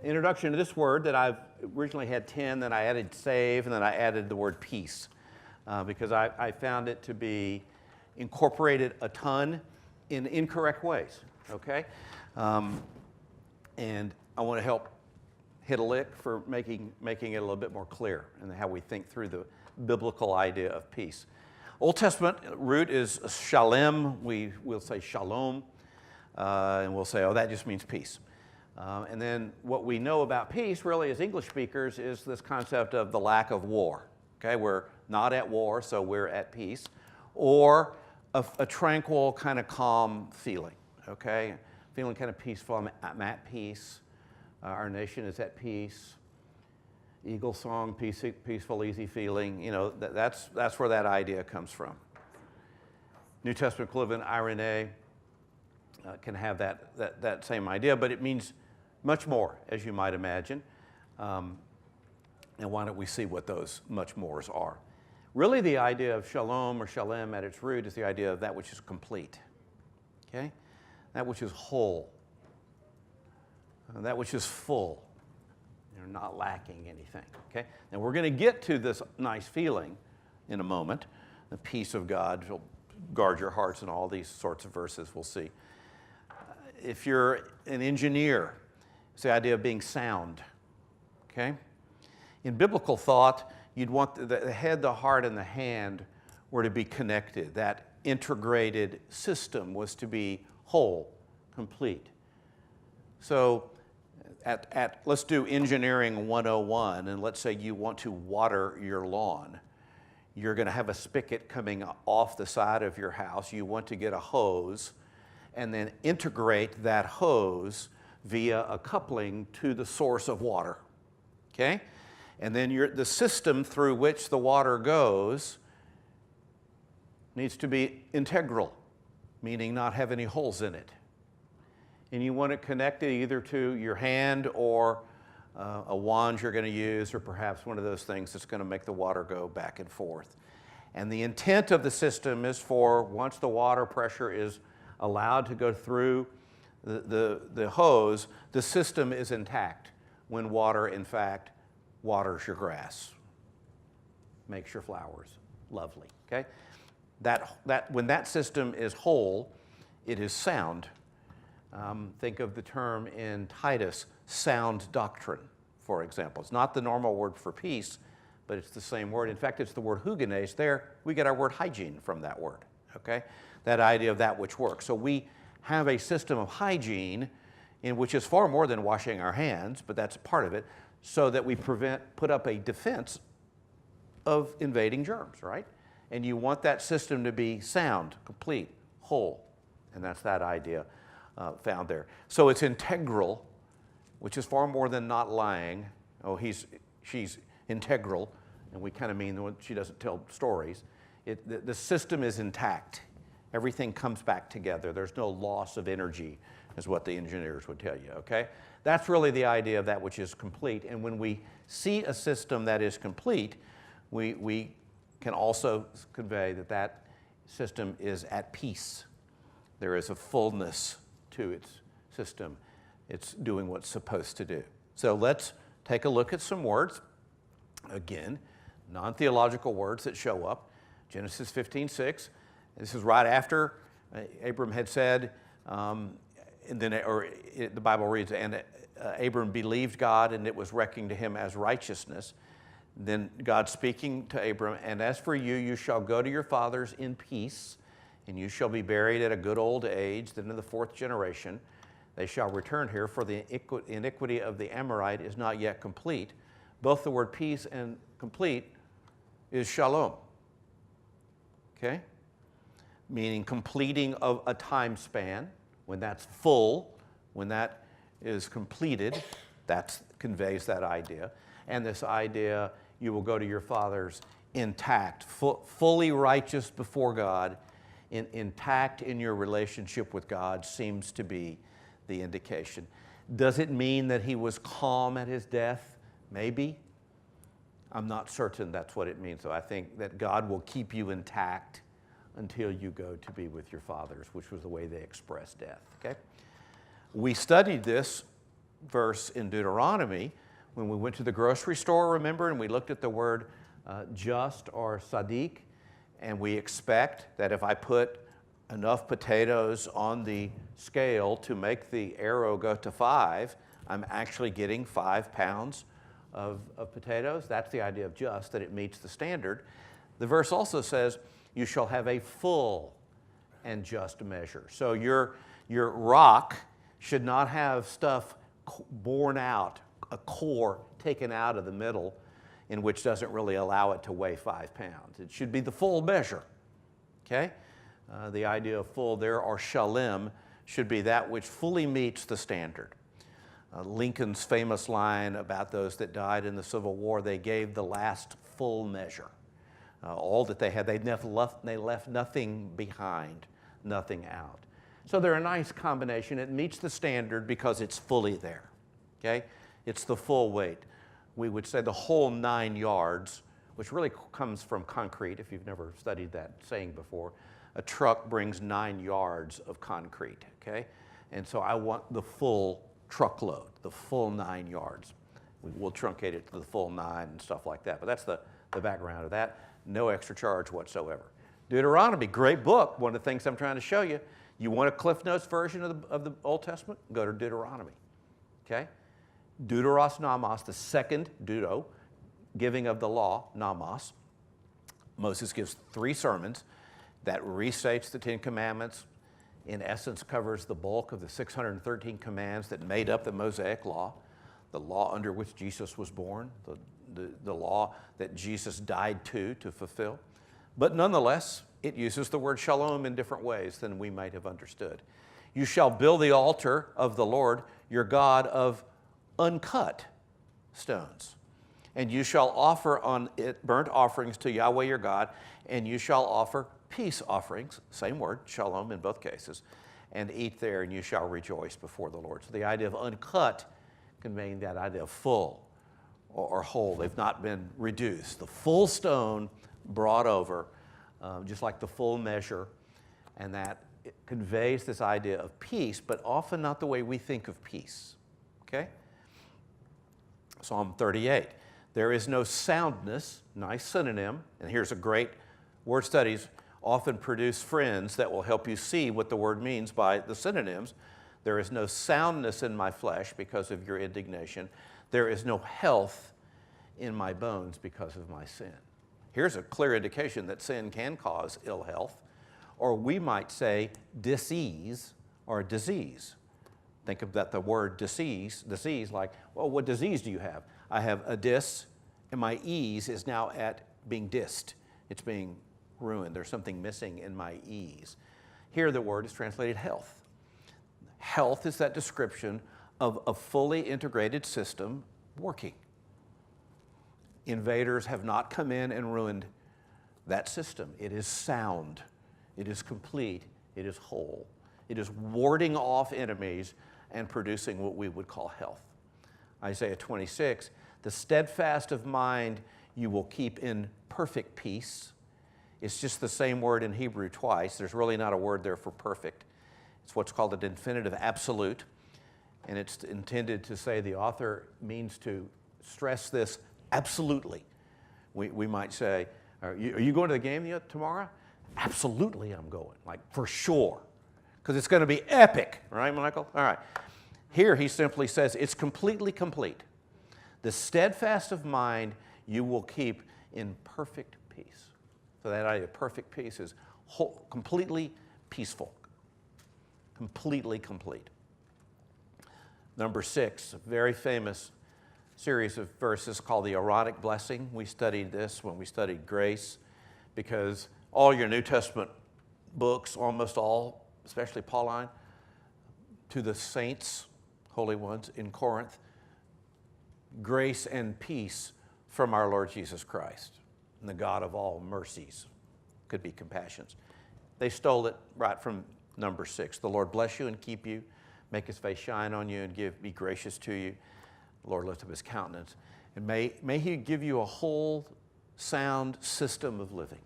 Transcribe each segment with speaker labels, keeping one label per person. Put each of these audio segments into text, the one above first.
Speaker 1: introduction to this word that I've originally had 10, then I added save, and then I added the word peace because I found it to be incorporated a ton in incorrect ways, okay? And I want to help hit a lick for making it a little bit more clear and how we think through the biblical idea of peace. Old Testament root is shalem. We'll say shalom, and we'll say, oh, that just means peace. And then what we know about peace really as English speakers is this concept of the lack of war. Okay, we're not at war, so we're at peace, or a tranquil kind of calm feeling. Okay, feeling kind of peaceful. I'm at peace. Our nation is at peace. Eagle song, peaceful, easy feeling. You know, that's where that idea comes from. New Testament equivalent, irene, can have that same idea, but it means much more, as you might imagine. And why don't we see what those much mores are? Really, the idea of shalom or shalem at its root is the idea of that which is complete. Okay? That which is whole. That which is full. You're not lacking anything, okay? Now we're going to get to this nice feeling in a moment. The peace of God will guard your hearts and all these sorts of verses we'll see. If you're an engineer, it's the idea of being sound, okay? In biblical thought, you'd want the head, the heart, and the hand were to be connected. That integrated system was to be whole, complete. So let's do engineering 101, and let's say you want to water your lawn. You're going to have a spigot coming off the side of your house. You want to get a hose and then integrate that hose via a coupling to the source of water, okay? And then the system through which the water goes needs to be integral, meaning not have any holes in it. And you want it connected either to your hand or a wand you're going to use, or perhaps one of those things that's going to make the water go back and forth. And the intent of the system is for, once the water pressure is allowed to go through the hose, the system is intact when water, in fact, waters your grass, makes your flowers lovely, okay? When that system is whole, it is sound. Think of the term in Titus, sound doctrine, for example. It's not the normal word for peace, but it's the same word. In fact, it's the word hugenes. There, we get our word hygiene from that word, okay? That idea of that which works. So we have a system of hygiene in which is far more than washing our hands, but that's part of it, so that we put up a defense of invading germs, right? And you want that system to be sound, complete, whole, and that's that idea found there. So it's integral, which is far more than not lying. Oh, she's integral, and we kind of mean when she doesn't tell stories. The system is intact. Everything comes back together. There's no loss of energy, is what the engineers would tell you, okay? That's really the idea of that which is complete. And when we see a system that is complete, we can also convey that system is at peace. There is a fullness to its system. It's doing what's supposed to do. So let's take a look at some words. Again, non-theological words that show up. Genesis 15:6. This is right after Abram had said, the Bible reads, and Abram believed God, and it was reckoned to him as righteousness. Then God speaking to Abram, and as for you, you shall go to your fathers in peace, and you shall be buried at a good old age. Then in the fourth generation, they shall return here, for the iniquity of the Amorite is not yet complete. Both the word peace and complete is shalom, okay? Meaning completing of a time span. When that's full, when that is completed, that conveys that idea. And this idea, you will go to your fathers intact, fully righteous before God, intact in your relationship with God, seems to be the indication. Does it mean that he was calm at his death? Maybe. I'm not certain that's what it means, though. I think that God will keep you intact until you go to be with your fathers, which was the way they expressed death, okay? We studied this verse in Deuteronomy when we went to the grocery store, remember, and we looked at the word just or sadiq, and we expect that if I put enough potatoes on the scale to make the arrow go to 5, I'm actually getting 5 pounds of potatoes. That's the idea of just, that it meets the standard. The verse also says, you shall have a full and just measure. So your rock should not have stuff borne out, a core taken out of the middle, in which doesn't really allow it to weigh 5 pounds. It should be the full measure, okay? The idea of full there, or shalem, should be that which fully meets the standard. Lincoln's famous line about those that died in the Civil War, they gave the last full measure. All that they had, they left nothing behind, nothing out. So they're a nice combination. It meets the standard because it's fully there, okay? It's the full weight. We would say the whole 9 yards, which really comes from concrete, if you've never studied that saying before. A truck brings 9 yards of concrete, okay? And so I want the full truckload, the full 9 yards. We'll truncate it to the full 9 and stuff like that. But that's the background of that. No extra charge whatsoever. Deuteronomy, great book. One of the things I'm trying to show you, you want a Cliff Notes version of the Old Testament? Go to Deuteronomy, okay? Deuteros Namos, the second Deuto, giving of the law, Namos. Moses gives 3 sermons that restates the 10 Commandments, in essence covers the bulk of the 613 commands that made up the Mosaic Law, the law under which Jesus was born, the law that Jesus died to fulfill. But nonetheless, it uses the word shalom in different ways than we might have understood. You shall build the altar of the Lord your God of uncut stones. And you shall offer on it burnt offerings to Yahweh your God, and you shall offer peace offerings, same word, shalom in both cases, and eat there, and you shall rejoice before the Lord. So the idea of uncut conveying that idea of full or whole. They've not been reduced. The full stone brought over, just like the full measure, and that it conveys this idea of peace, but often not the way we think of peace, okay? Psalm 38, there is no soundness, nice synonym, and here's a great, word studies often produce friends that will help you see what the word means by the synonyms. There is no soundness in my flesh because of your indignation. There is no health in my bones because of my sin. Here's a clear indication that sin can cause ill health, or we might say disease or disease. Think of that, the word disease, like, well, what disease do you have? I have a dis, and my ease is now at being dissed. It's being ruined. There's something missing in my ease. Here the word is translated health. Health is that description of a fully integrated system working. Invaders have not come in and ruined that system. It is sound. It is complete. It is whole. It is warding off enemies and producing what we would call health. Isaiah 26, the steadfast of mind you will keep in perfect peace. It's just the same word in Hebrew twice. There's really not a word there for perfect. It's what's called an infinitive absolute, and it's intended to say the author means to stress this absolutely. We might say, are you going to the game tomorrow? Absolutely I'm going, like for sure, because it's going to be epic, right, Michael? All right. Here he simply says it's completely complete. The steadfast of mind you will keep in perfect peace. So that idea of perfect peace is completely peaceful, completely complete. Number 6, a very famous series of verses called the Aaronic blessing. We studied this when we studied grace, because all your New Testament books, almost all, especially Pauline, to the saints, holy ones in Corinth, grace and peace from our Lord Jesus Christ, and the God of all mercies, could be compassions. They stole it right from number 6. The Lord bless you and keep you, make his face shine on you and be gracious to you. The Lord lift up his countenance. And may he give you a whole sound system of living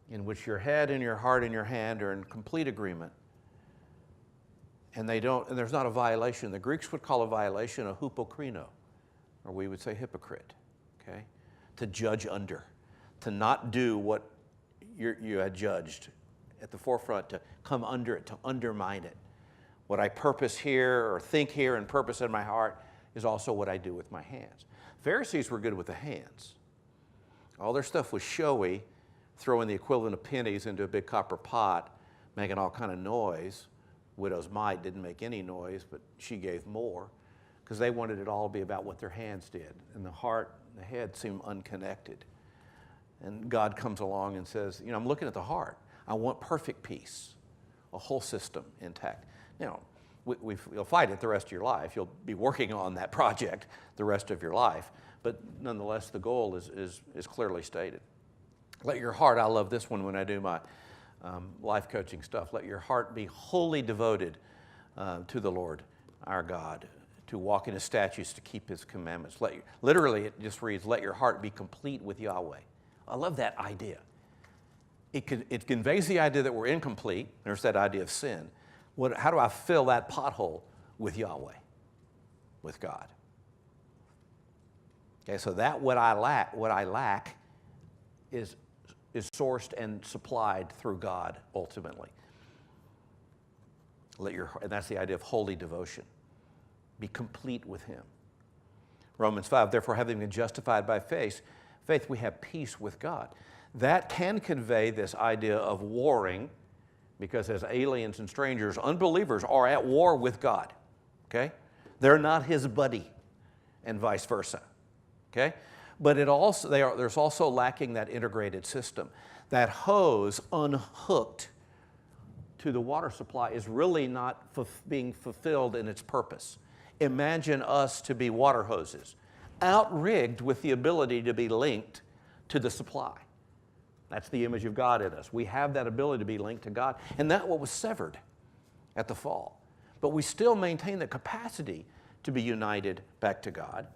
Speaker 1: in which your head and your heart and your hand are in complete agreement, And there's not a violation. The Greeks would call a violation a hupokrino, or we would say hypocrite, okay? To judge under, to not do what you had judged at the forefront, to come under it, to undermine it. What I purpose here or think here and purpose in my heart is also what I do with my hands. Pharisees were good with the hands. All their stuff was showy, throwing the equivalent of pennies into a big copper pot, making all kind of noise. Widow's mite didn't make any noise, but she gave more, because they wanted it all to be about what their hands did. And the heart and the head seemed unconnected. And God comes along and says, I'm looking at the heart. I want perfect peace, a whole system intact. You'll fight it the rest of your life. You'll be working on that project the rest of your life. But nonetheless, the goal is clearly stated. Let your heart, I love this one when I do my life coaching stuff, let your heart be wholly devoted to the Lord our God, to walk in His statutes, to keep His commandments. Literally, it just reads, let your heart be complete with Yahweh. I love that idea. It conveys the idea that we're incomplete. There's that idea of sin. How do I fill that pothole with Yahweh, with God? Okay, so that what I lack is sourced and supplied through God ultimately. And that's the idea of holy devotion. Be complete with Him. Romans 5, therefore, having been justified by faith, we have peace with God. That can convey this idea of warring, because as aliens and strangers, unbelievers are at war with God. Okay? They're not His buddy, and vice versa. Okay? But there's also lacking that integrated system. That hose unhooked to the water supply is really not being fulfilled in its purpose. Imagine us to be water hoses, outrigged with the ability to be linked to the supply. That's the image of God in us. We have that ability to be linked to God, and that's what was severed at the fall. But we still maintain the capacity to be united back to God.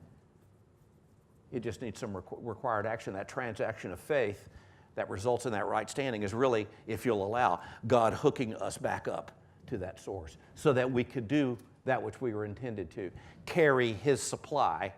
Speaker 1: It just needs some required action. That transaction of faith that results in that right standing is really, if you'll allow, God hooking us back up to that source so that we could do that which we were intended to, carry His supply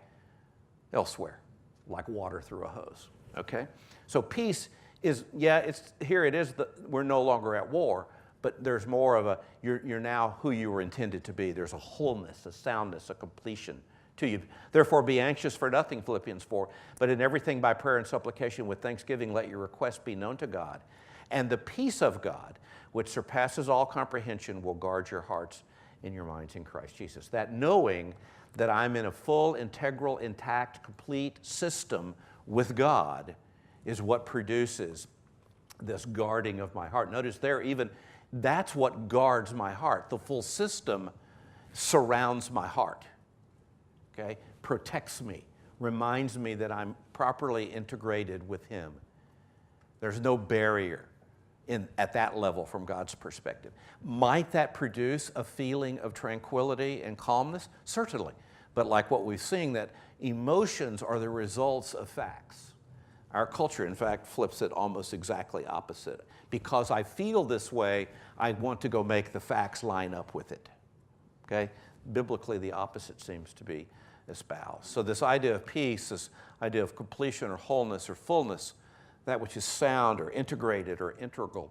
Speaker 1: elsewhere, like water through a hose, okay? So peace is, we're no longer at war, but there's more of you're now who you were intended to be. There's a wholeness, a soundness, a completion to you. Therefore, be anxious for nothing, Philippians 4, but in everything by prayer and supplication with thanksgiving, let your requests be known to God. And the peace of God, which surpasses all comprehension, will guard your hearts and your minds in Christ Jesus. That knowing that I'm in a full, integral, intact, complete system with God is what produces this guarding of my heart. Notice there, even that's what guards my heart. The full system surrounds my heart. Okay, protects me, reminds me that I'm properly integrated with Him. There's no barrier at that level from God's perspective. Might that produce a feeling of tranquility and calmness? Certainly. But like what we've seen, that emotions are the results of facts. Our culture, in fact, flips it almost exactly opposite. Because I feel this way, I want to go make the facts line up with it. Okay? Biblically, the opposite seems to be espoused. So this idea of peace, this idea of completion or wholeness or fullness, that which is sound or integrated or integral,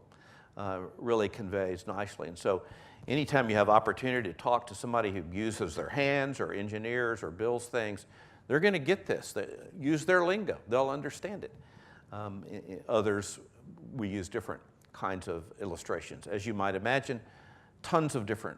Speaker 1: really conveys nicely. And so anytime you have opportunity to talk to somebody who uses their hands or engineers or builds things, they're going to get this. They use their lingo. They'll understand it. Others, we use different kinds of illustrations. As you might imagine, tons of different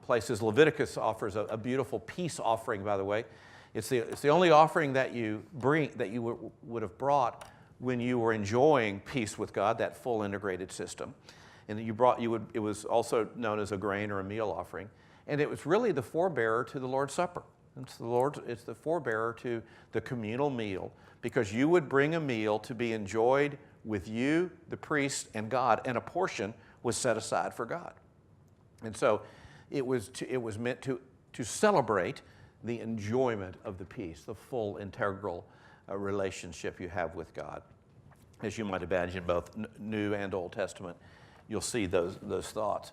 Speaker 1: places. Leviticus offers a beautiful peace offering, by the way. It's the only offering that you bring, that you would have brought when you were enjoying peace with God, that full integrated system. And it was also known as a grain or a meal offering. And it was really the forebearer to the Lord's Supper. It's the forebearer to the communal meal, because you would bring a meal to be enjoyed with you, the priest, and God, and a portion was set aside for God. And so it was meant to celebrate the enjoyment of the peace, the full integral relationship you have with God. As you might imagine, both New and Old Testament, you'll see those thoughts.